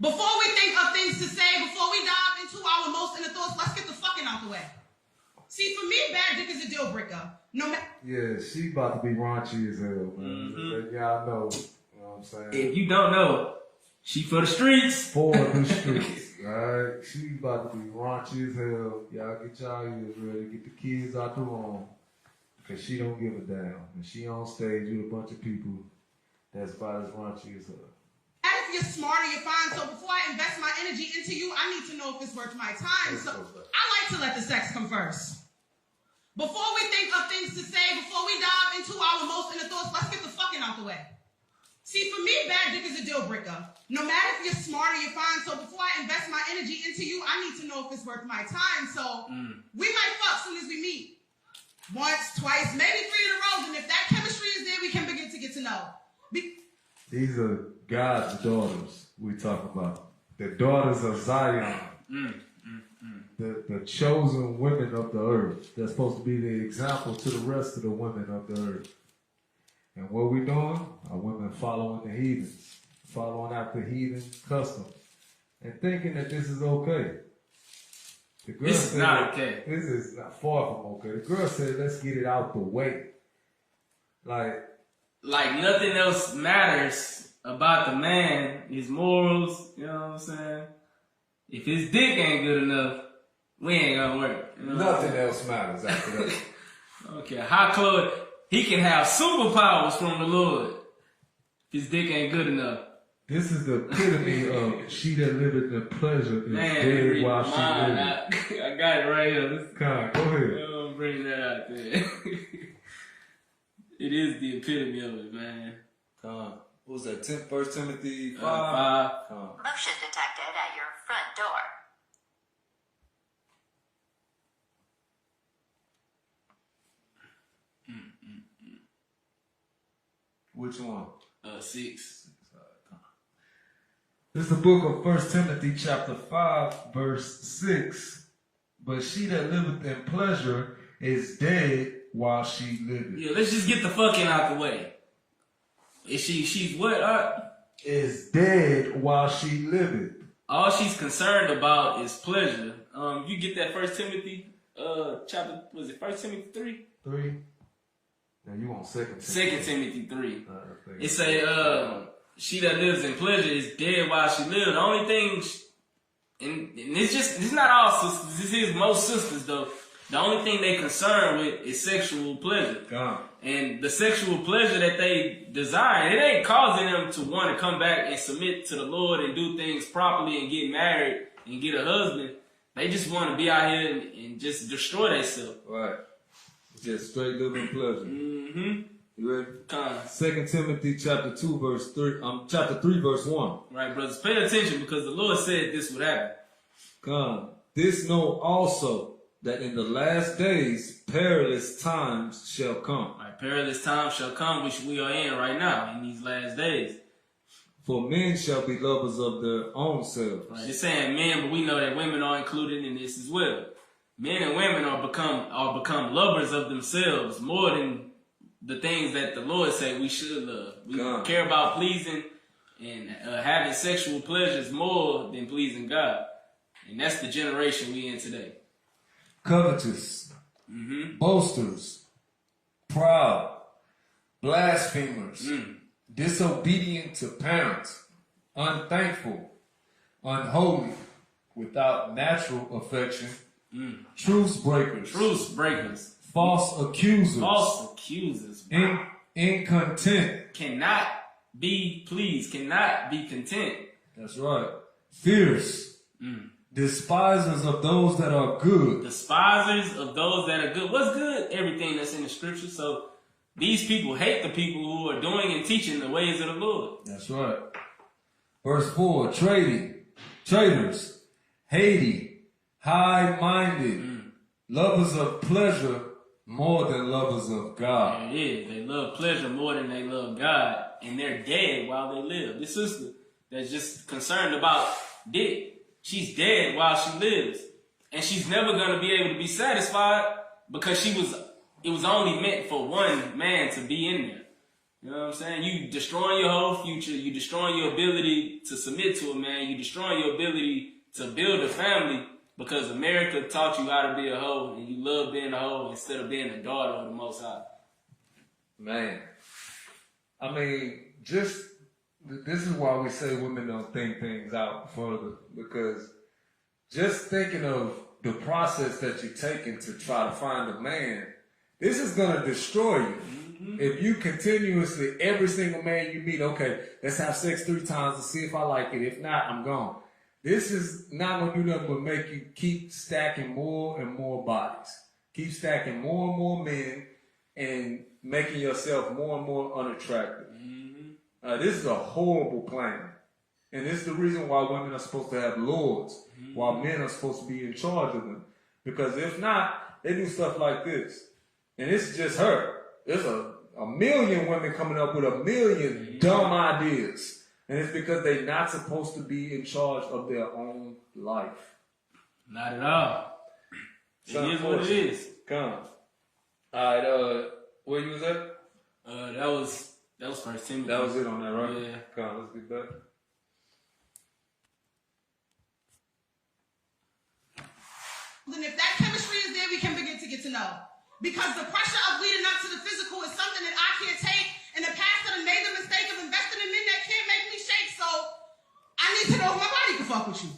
Before we think of things to say, before we dive into our most inner thoughts, let's get the fucking out the way. See, for me, bad dick is a deal breaker. No matter. Yeah, she about to be raunchy as hell, man. Let y'all know. You know what I'm saying? If you don't know, she for the streets. For the streets, alright? She about to be raunchy as hell. Y'all get y'all ears ready. Get the kids out the room. Because she don't give a damn. And she on stage with a bunch of people that's about as raunchy as her. And if you're smarter, you're fine. So before I invest my energy into you, I need to know if it's worth my time. So I like to let the sex come first. Before we think of things to say, before we dive into our most inner thoughts, let's get the fucking out the way. See, for me, bad dick is a deal breaker. No matter if you're smarter, you're fine. So before I invest my energy into you, I need to know if it's worth my time. So we might fuck soon as we meet. Once, twice, maybe 3 in a row. And if that chemistry is there, we can begin to get to know. These are God's daughters we talk about. The daughters of Zion. The chosen women of the earth. They're supposed to be the example to the rest of the women of the earth. And what we doing? Our women following the heathens. Following after heathen customs. And thinking that this is okay. The girl This is not okay. This is not far from okay. The girl said, let's get it out the way. Like nothing else matters about the man, his morals, you know what I'm saying? If his dick ain't good enough, we ain't gonna work. You know nothing else matters after that. I don't care how close, he can have superpowers from the Lord. If his dick ain't good enough. This is the epitome of she that liveth in pleasure is dead while she liveth. I got it right here. God, go ahead. I'm bring that out there. It is the epitome of it, man. What was that? 1 Timothy 5? 5. Motion detected at your front door. Which one? 6. This is the book of 1 Timothy chapter 5, verse 6. But she that liveth in pleasure is dead while she liveth. Yeah, let's just get the fucking out the way. Is she's what? Is dead while she liveth. All she's concerned about is pleasure. You get that 1 Timothy chapter, was it 1 Timothy 3? 3. Now you want 2 Timothy. 2 Timothy 3. It say, she that lives in pleasure is dead while she lives. The only thing, and it's not all sisters, this is most sisters though. The only thing they concerned with is sexual pleasure. And the sexual pleasure that they desire, it ain't causing them to want to come back and submit to the Lord and do things properly and get married and get a husband. They just want to be out here and just destroy themselves. Right. Just straight living pleasure. Mm-hmm. You ready? 2 Timothy chapter 2 verse 3. Chapter 3 verse 1. Right, brothers. Pay attention because the Lord said this would happen. This know also that in the last days perilous times shall come. Right, perilous times shall come, which we are in right now in these last days. For men shall be lovers of their own selves. Right, it's saying men, but we know that women are included in this as well. Men and women are become lovers of themselves more than the things that the Lord said we should love. We care about pleasing and having sexual pleasures more than pleasing God. And that's the generation we in today. Covetous, boasters, proud, blasphemers, disobedient to parents, unthankful, unholy, without natural affection, truce breakers, false accusers, incontent, cannot be pleased, cannot be content. That's right. Fierce, despisers of those that are good. Despisers of those that are good. What's good? Everything that's in the scripture. So these people hate the people who are doing and teaching the ways of the Lord. That's right. Verse 4, traitors, hating, high-minded, lovers of pleasure more than lovers of God. There it is. They love pleasure more than they love God, and they're dead while they live. This sister that's just concerned about dick, she's dead while she lives, and she's never going to be able to be satisfied because it was only meant for one man to be in there. You know what I'm saying? You destroying your whole future. You destroying your ability to submit to a man. You destroying your ability to build a family because America taught you how to be a hoe and you love being a hoe instead of being a daughter of the Most High. Man, I mean, this is why we say women don't think things out further, because just thinking of the process that you're taking to try to find a man, this is going to destroy you. If you continuously, every single man you meet, okay, let's have sex 3 times to see if I like it. If not, I'm gone. This is not going to do nothing but make you keep stacking more and more bodies. Keep stacking more and more men and making yourself more and more unattractive. This is a horrible plan. And this is the reason why women are supposed to have lords, while men are supposed to be in charge of them. Because if not, they do stuff like this. And it's just her. There's a million women coming up with a million dumb ideas. And it's because they're not supposed to be in charge of their own life. Not at all. It is what it is. Come. Alright, where you was at? That was 1 Timothy. That was it on that, right? Yeah. Come, let's get back. Then if that chemistry is there, we can begin to get to know. Because the pressure of leading up to the physical is something that I can't take. In the past, I made the mistake of investing in men that can't make me shake. So I need to know if my body can fuck with you.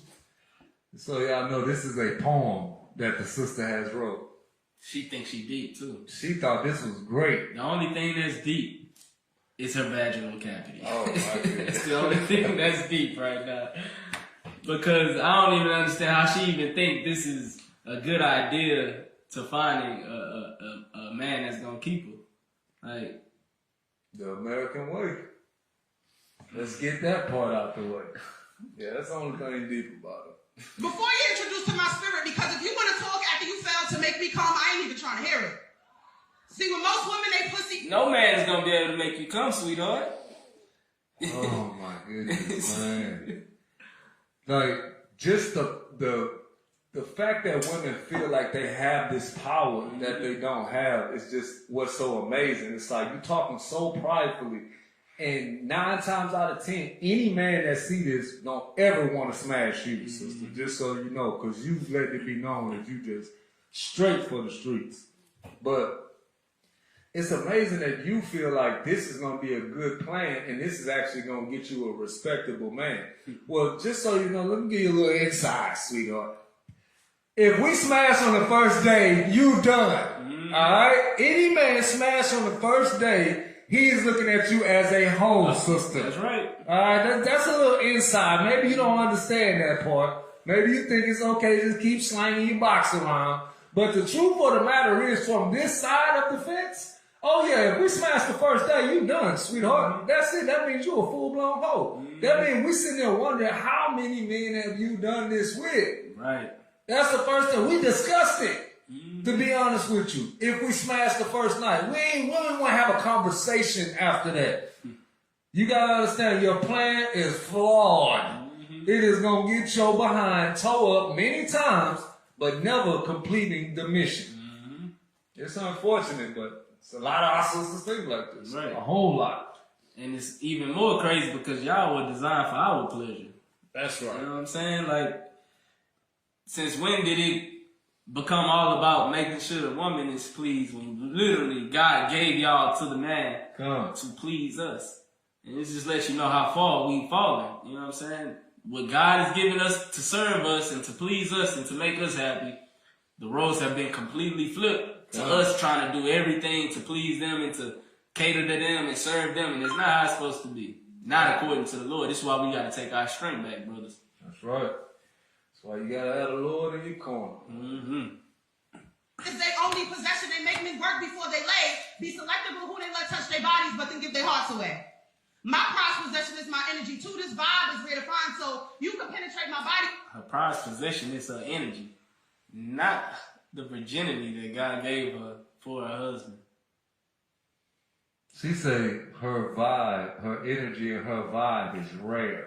So y'all know this is a poem that the sister has wrote. She thinks she deep too. She thought this was great. The only thing that's deep is her vaginal cavity. Oh my goodness. It's the only thing that's deep right now. Because I don't even understand how she even think this is a good idea to finding a man that's gonna keep her. Like, The American way. Let's get that part out the way. Yeah, that's the only thing deep about it. Before you introduce to my spirit, because if you want to talk after you fail to make me calm, I ain't even trying to hear it. See, with most women, they pussy. no man is gonna be able to make you come, sweetheart. Oh my goodness, man. Like, just the fact that women feel like they have this power that they don't have is just what's so amazing. It's like you're talking so pridefully, and 9 times out of 10, any man that see this don't ever want to smash you, sister. Just so you know, because you let it be known that you just straight for the streets. But it's amazing that you feel like this is going to be a good plan and this is actually going to get you a respectable man. Well, just so you know, let me give you a little insight, sweetheart. If we smash on the first day, you done. All right? Any man smash on the first day, he is looking at you as a hoe, sister. That's right. All right? That's a little inside. Maybe you don't understand that part. Maybe you think it's okay to just keep slanging your box around. But the truth of the matter is, from this side of the fence, oh yeah, if we smash the first day, you done, sweetheart. That's it. That means you a full-blown hoe. That means we sitting there wondering, how many men have you done this with? Right. That's the first thing. We discussed it, to be honest with you. If we smash the first night, we ain't want to have a conversation after that. You got to understand, your plan is flawed. It is going to get your behind toe up many times, but never completing the mission. It's unfortunate, but it's a lot of our sisters think like this. Right. A whole lot. And it's even more crazy because y'all were designed for our pleasure. That's right. You know what I'm saying? Like, since when did it become all about making sure the woman is pleased when literally God gave y'all to the man to please us? And it just lets you know how far we've fallen. You know what I'm saying? What God has given us to serve us and to please us and to make us happy, the roles have been completely flipped to us trying to do everything to please them and to cater to them and serve them. And it's not how it's supposed to be. Not according to the Lord. This is why we got to take our strength back, brothers. That's right. That's why you got to have the Lord in your corner. It's their only possession. They make men work before they lay. Be selective of who they let touch their bodies, but then give their hearts away. My prized possession is my energy too. This vibe is rare to find, so you can penetrate my body. Her prized possession is her energy, not the virginity that God gave her for her husband. She say her vibe, her energy and her vibe is rare.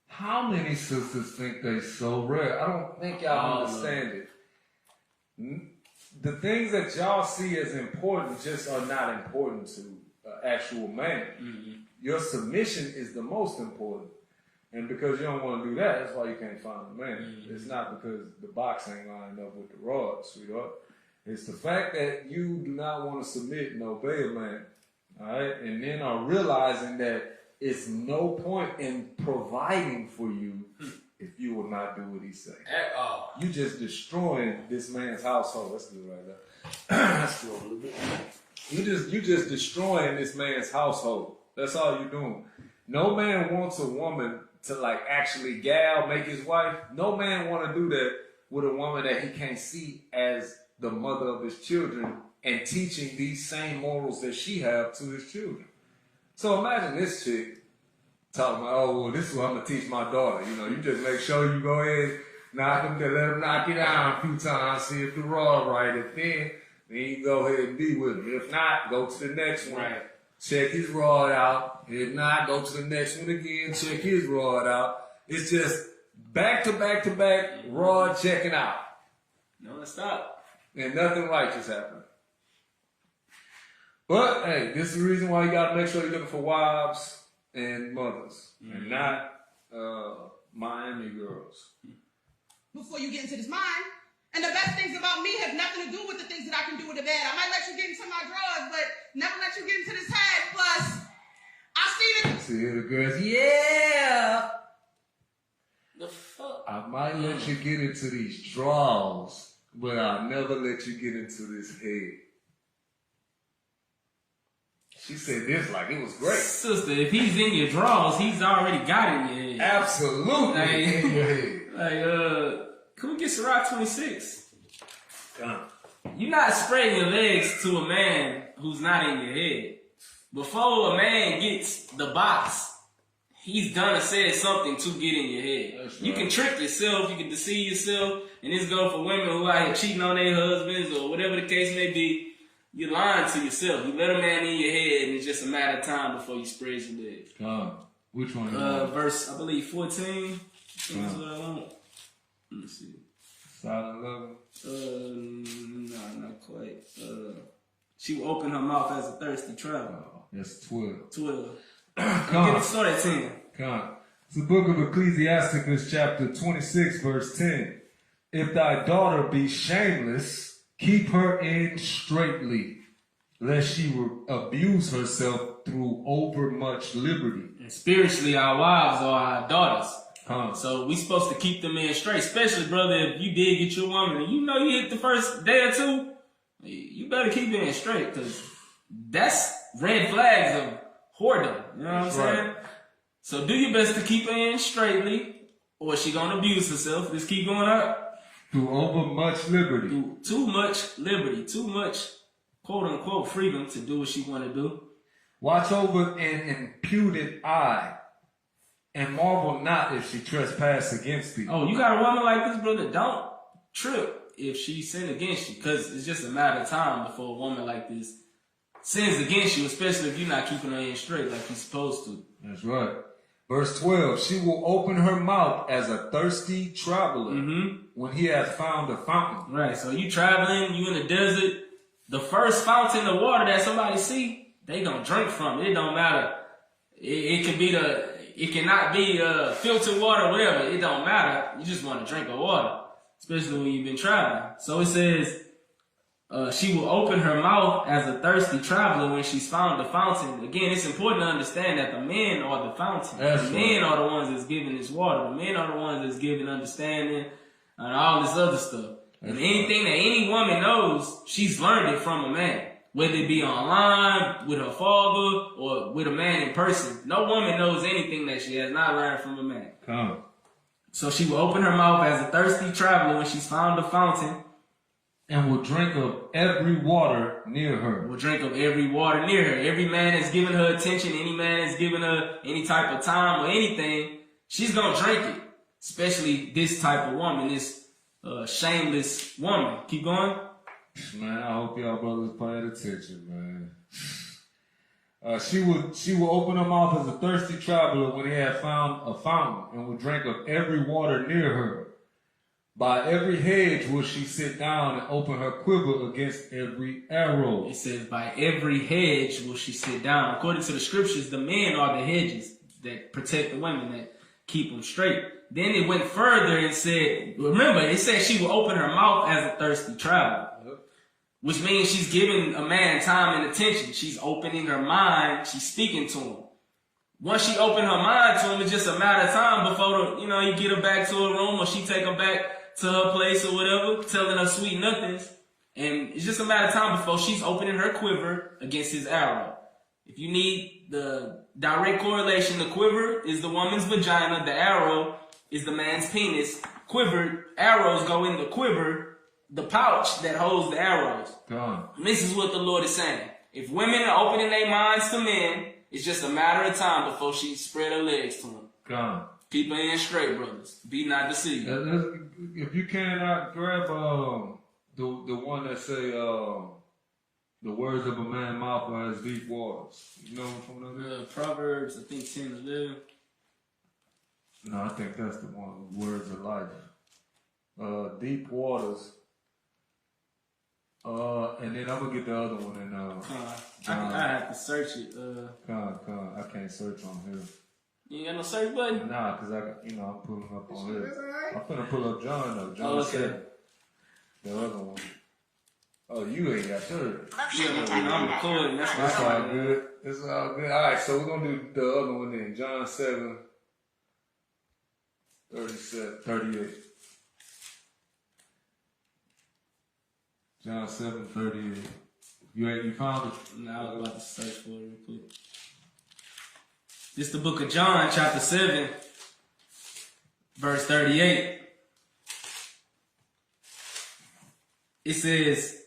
How many sisters think they so rare? I don't think y'all understand it. The things that y'all see as important just are not important to actual man. Your submission is the most important. And because you don't want to do that, that's why you can't find a man. It's not because the box ain't lined up with the rod, sweetheart. It's the fact that you do not want to submit and obey a man. All right? And then are realizing that it's no point in providing for you if you will not do what he says. At all. You just destroying this man's household. Let's do it right there. Let's do it a little bit. You just destroying this man's household. That's all you're doing. No man wants a woman to like actually make his wife. No man want to do that with a woman that he can't see as the mother of his children and teaching these same morals that she have to his children. So imagine this chick talking about, oh, well, this is what I'm going to teach my daughter. You know, you just make sure you go ahead, let him knock it down a few times, see if the rod right. If then you go ahead and be with him. If not, go to the next one. Right. Check his rod out. If not, go to the next one again, check his rod out. It's just back to back to back, rod checking out. No, let's stop. And nothing righteous happening. But, hey, this is the reason why you got to make sure you're looking for wives and mothers. And not Miami girls. Before you get into this mind. And the best things about me have nothing to do with the things that I can do with the bed. I might let you get into my drawers, but never let you get into this head. Plus, I see the girls, yeah. The fuck? I might let you get into these drawers, but I'll never let you get into this head. She said this like it was great. Sister, if he's in your drawers, he's already got it in your head. Absolutely Like, in your head. Like, can we get Ciroc 26? Come. You're not spreading your legs to a man who's not in your head. Before a man gets the box, he's done or said something to get in your head. That's You right. can trick yourself, you can deceive yourself, and this goes for women who out here cheating on their husbands or whatever the case may be. You're lying to yourself. You let a man in your head, and it's just a matter of time before you spread your legs. Which one? Verse, I believe, 14. I think that's what I want. Let me see. Silent loving. No, not quite. She will open her mouth as a thirsty traveler. That's 12. 12. Come. Get it started at 10. Come. It's the book of Ecclesiasticus, chapter 26, verse 10. If thy daughter be shameless, keep her in straitly, lest she abuse herself through overmuch liberty. And spiritually, our wives are our daughters. Come. So we supposed to keep them in straight. Especially, brother, if you did get your woman and you know you hit the first day or two, you better keep it in straight, because that's red flags of whoredom. You know what I'm saying? Right. So do your best to keep her in straightly, or she gonna abuse herself. Just keep going up. Through overmuch liberty. Through too much liberty, too much quote unquote freedom to do what she want to do. Watch over an impudent eye, and marvel not if she trespass against thee. Oh, you got a woman like this, brother? Don't trip if she sin against you, because it's just a matter of time before a woman like this sins against you, especially if you're not keeping her in straight like you're supposed to. That's right. Verse 12, she will open her mouth as a thirsty traveler when he has found a fountain. Right, so you traveling, you in the desert, the first fountain of water that somebody see, they gonna drink from it. It don't matter. It cannot be filtered water, whatever. It don't matter. You just want to drink the water, especially when you've been traveling. So it says, she will open her mouth as a thirsty traveler when she's found the fountain. Again, it's important to understand that the men are the fountain. That's the right. men are the ones that's giving this water. The men are the ones that's giving understanding and all this other stuff. And anything that any woman knows, she's learned it from a man. Whether it be online, with her father, or with a man in person. No woman knows anything that she has not learned from a man. Come. So she will open her mouth as a thirsty traveler when she's found the fountain. And will drink of every water near her. Will drink of every water near her. Every man that's giving her attention, any man that's giving her any type of time or anything, she's gonna drink it. Especially this type of woman, this shameless woman. Keep going. Man, I hope y'all brothers paying attention, man. She will open her mouth as a thirsty traveler when he has found a fountain, and will drink of every water near her. By every hedge will she sit down and open her quiver against every arrow. It says, by every hedge will she sit down. According to the scriptures, the men are the hedges that protect the women, that keep them straight. Then it went further and said, remember, it said she will open her mouth as a thirsty traveler. Which means she's giving a man time and attention. She's opening her mind. She's speaking to him. Once she opened her mind to him, it's just a matter of time before, you get her back to her room or she take him back to her place or whatever, telling her sweet nothings. And it's just a matter of time before she's opening her quiver against his arrow. If you need the direct correlation, the quiver is the woman's vagina. The arrow is the man's penis. Quiver, arrows go in the quiver, the pouch that holds the arrows. Gone. And this is what the Lord is saying. If women are opening their minds to men, it's just a matter of time before she spread her legs to him. Gone. Keep her in straight, brothers. Be not deceived. If you cannot grab the one that say the words of a man's mouth are as deep waters. You know which one that is? Proverbs, I think 10 and 11. No, I think that's the one. Words of life. Deep waters. And then I'm gonna get the other one in I have to search it. I can't search on here. You ain't got no search button? Nah, cause I'm pulling up on here. I'm finna pull up John though. John 7. The other one. Oh, you ain't got yours. Motion detected I'm at recording. your That's front It's what door. all good. It's all good. Alright, so we're gonna do the other one then. John 7, 37, 38. John 7, 38. You found it? Now I was about to search for it real quick. This is the book of John, chapter 7, verse 38. It says,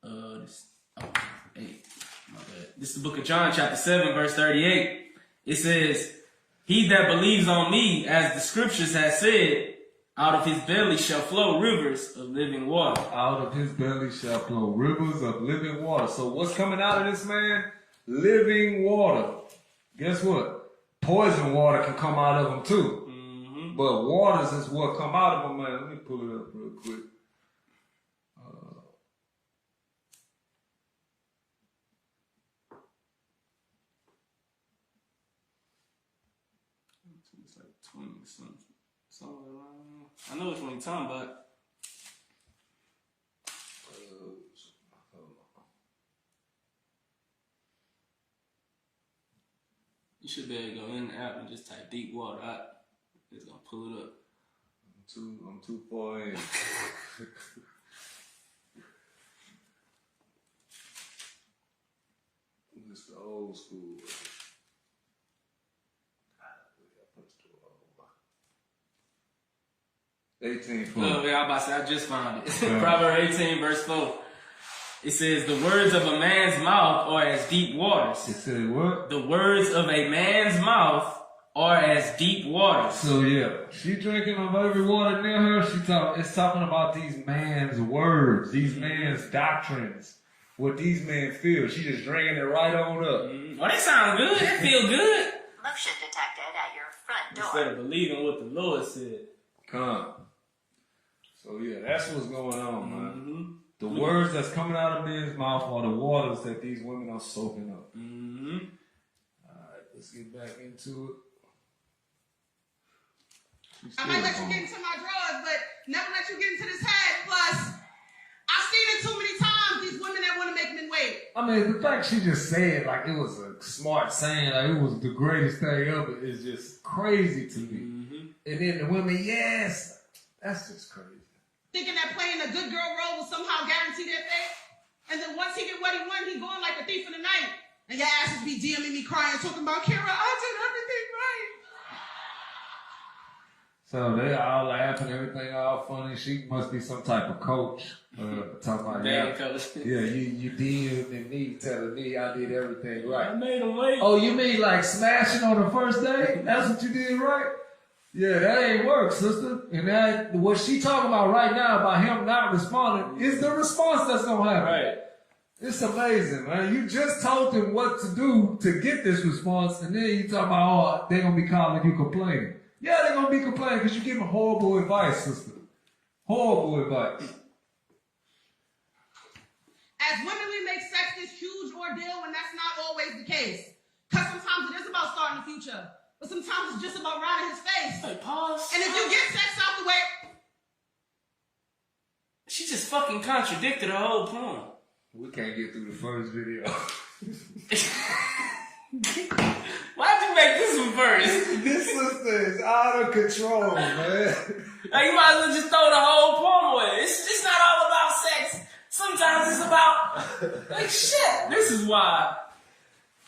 8. My bad. This is the book of John, chapter 7, verse 38. It says, he that believes on me, as the scriptures have said, out of his belly shall flow rivers of living water. Out of his belly shall flow rivers of living water. So what's coming out of this man? Living water. Guess what? Poison water can come out of him too. Mm-hmm. But waters is what come out of him, man. Let me pull it up real quick. It's like 20 something. Somewhere around. I know which one you're talking about. You should be able to go in the app and just type deep water out. It's gonna pull it up. I'm too far in. It's the old school. 18. Oh, yeah, I'm about to say, I just found it. Proverbs 18, verse 4. It says, the words of a man's mouth are as deep waters. It said what? The words of a man's mouth are as deep waters. So yeah, she drinking of every water near her. It's talking about these man's words, these man's doctrines, what these men feel. She just drinking it right on up. Oh, that sounds good. That feel good. Motion detected at your front Instead door. of believing what the Lord said. Come. So yeah, that's what's going on, man. Mm-hmm. The words that's coming out of men's mouth are the waters that these women are soaking up. Mm-hmm. Alright, let's get back into it. I might let you get into my drawers, but never let you get into this head. Plus, I've seen it too many times, these women that want to make men wait. I mean, the fact she just said like it was a smart saying, like it was the greatest thing ever, is just crazy to me. Mm-hmm. And then the women, yes, that's just crazy. Thinking that playing a good girl role will somehow guarantee their fate. And then once he get what he want, he going like a thief in the night. And your asses be DMing me crying, talking about, Kira, I did everything right. So they all laughing, everything all funny. She must be some type of coach. Talking about Damn, coach. yeah, you DM'd me, telling me I did everything right. I made him wait. Oh, you mean like smashing on the first day? That's what you did right? Yeah, that ain't work, sister. And that what she talking about right now about him not responding is the response that's gonna happen. Right. It's amazing, man. You just told them what to do to get this response, and then you talk about, oh, they're gonna be calling you complaining. Yeah, they're gonna be complaining because you're giving horrible advice, sister. Horrible advice. As women, we make sex this huge ordeal when that's not always the case. Because sometimes it is about starting the future, but sometimes it's just about riding his face. Hey, pause. And if you get sex out the way, She just fucking contradicted her whole poem. We can't get through the first video. Why'd you make this one first? This sister is out of control, man. Like, you might as well just throw the whole poem away. It's not all about sex. Sometimes it's about, like, shit. This is why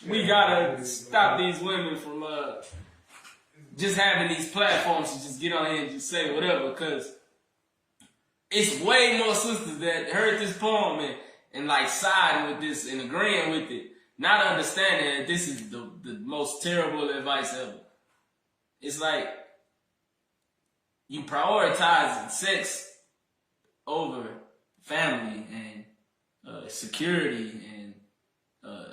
we gotta stop these women from just having these platforms to just get on here and just say whatever, because it's way more sisters that heard this poem and like siding with this and agreeing with it, not understanding that this is the most terrible advice ever. It's like you prioritizing sex over family and security and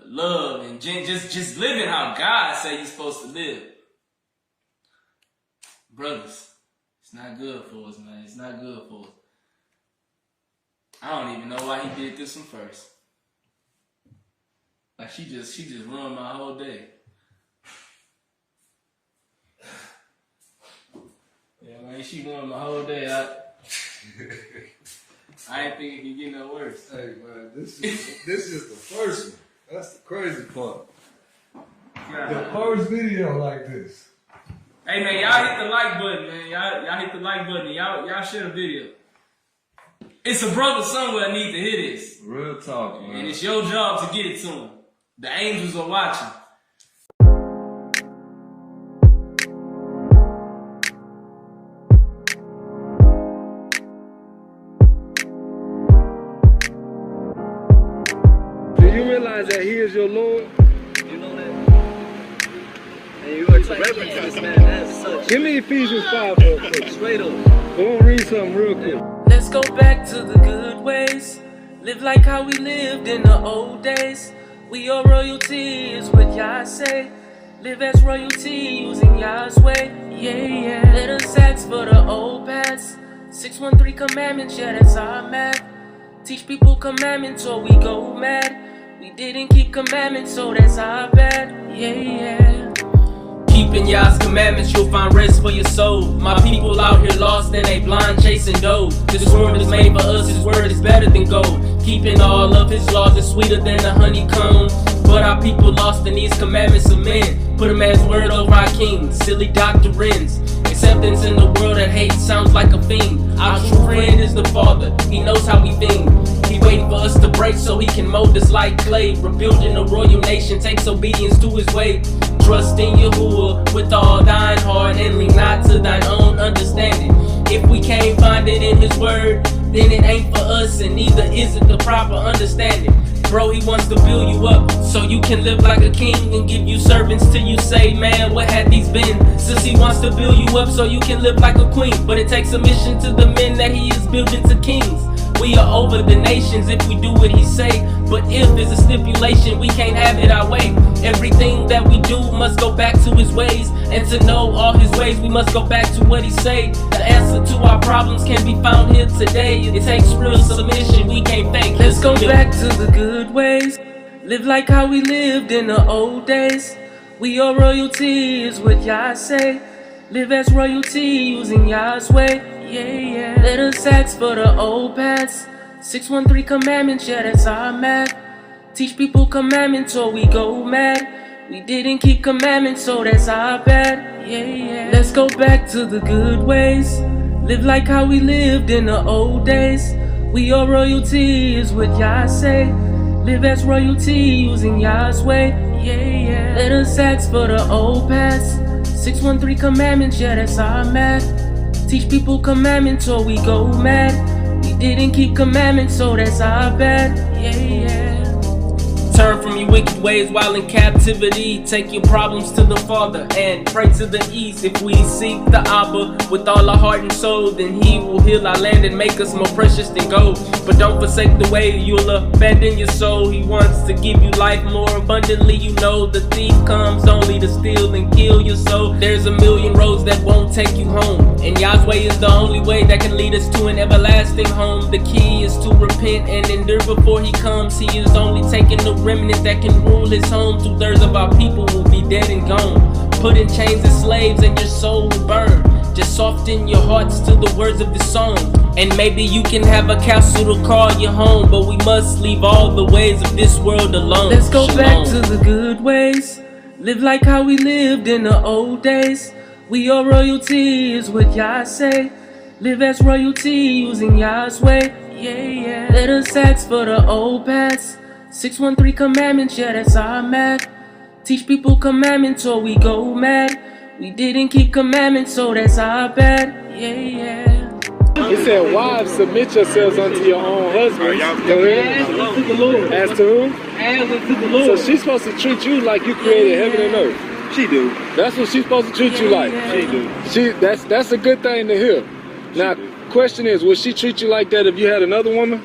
love and just living how God say you're supposed to live. Brothers, it's not good for us, man. It's not good for us. I don't even know why he did this one first. Like she just ruined my whole day. Yeah, man, she ruined my whole day. I ain't think it could get no worse. Hey, man, this is the first one. That's the crazy part. The first video like this. Hey, man, y'all hit the like button, man. Y'all hit the like button. Y'all share the video. It's a brother somewhere need to hear this. Real talk, man. And it's your job to get it to him. The angels are watching. Do you realize that he is your Lord? You know that? And you are to reverence this man as such. Give me Ephesians 5 real quick. Straight up. We're gonna read something real quick. Let's go back to the good ways. Live like how we lived in the old days. We are royalty is what Yah say. Live as royalty using Yah's way. Yeah, yeah. Let us ask for the old past. 613 commandments, yeah, that's our math. Teach people commandments or we go mad. We didn't keep commandments, so that's our bad. Yeah, yeah. Keeping Yah's commandments, you'll find rest for your soul. My people out here lost and they blind chasing dough. This world is made for us, his word is better than gold. Keeping all of his laws is sweeter than the honeycomb. But our people lost in these commandments of men. Put a man's word over our kings, silly doctrines. Acceptance in the world that hates sounds like a fiend. Our true friend is the Father, he knows how we think. He waiting for us to break so he can mold us like clay. Rebuilding a royal nation takes obedience to his way. Trust in Yahuwah with all thine heart and lean not to thine own understanding. If we can't find it in his word, then it ain't for us and neither is it the proper understanding. Bro, he wants to build you up so you can live like a king and give you servants till you say, man, what had these been? Since he wants to build you up so you can live like a queen, but it takes submission to the men that he is building to kings. We are over the nations if we do what he say, but if there's a stipulation, we can't have it our way. Everything that we do must go back to his ways, and to know all his ways, we must go back to what he say. The answer to our problems can be found here today. It takes real submission, we can't fake. Let's go back to the good ways. Live like how we lived in the old days. We are royalty is what Yah say. Live as royalty using Yah's way. Yeah, yeah. Let us ask for the old past. 613 commandments, yeah, that's our math. Teach people commandments or we go mad. We didn't keep commandments, so that's our bad. Yeah, yeah. Let's go back to the good ways. Live like how we lived in the old days. We are royalty is what Yah say. Live as royalty using Yah's way. Yeah, yeah. Let us ask for the old past. 613 commandments, yeah, that's our math. Teach people commandments or we go mad. We didn't keep commandments, so that's our bad. Yeah, yeah. Turn from you wicked ways while in captivity. Take your problems to the Father and pray to the East. If we seek the Abba with all our heart and soul, then He will heal our land and make us more precious than gold. But don't forsake the way, you'll abandon your soul. He wants to give you life more abundantly. You know the thief comes only to steal and kill your soul. There's a million roads that won't take you home, and Yah's way is the only way that can lead us to an everlasting home. The key is to repent and endure before He comes. He is only taking the remnant that can rule His home. 2/3 of our people will be dead and gone, put in chains as slaves, and your soul will burn. Just soften your hearts to the words of this song, and maybe you can have a castle to call your home. But we must leave all the ways of this world alone. Let's go back to the good ways, live like how we lived in the old days. We are royalty is what Yah say. Live as royalty using Yah's way. Yeah. Let us ask for the old past. 613 commandments, yeah, that's our math. Teach people commandments or we go mad. We didn't keep commandments, so that's our bad. Yeah. He said, wives, submit yourselves unto your own husbands. Go ahead. As to whom? As unto the Lord. So she's supposed to treat you like you created heaven and earth. She do. That's what she's supposed to treat you like. She do. That's a good thing to hear. Now, question is, would she treat you like that if you had another woman?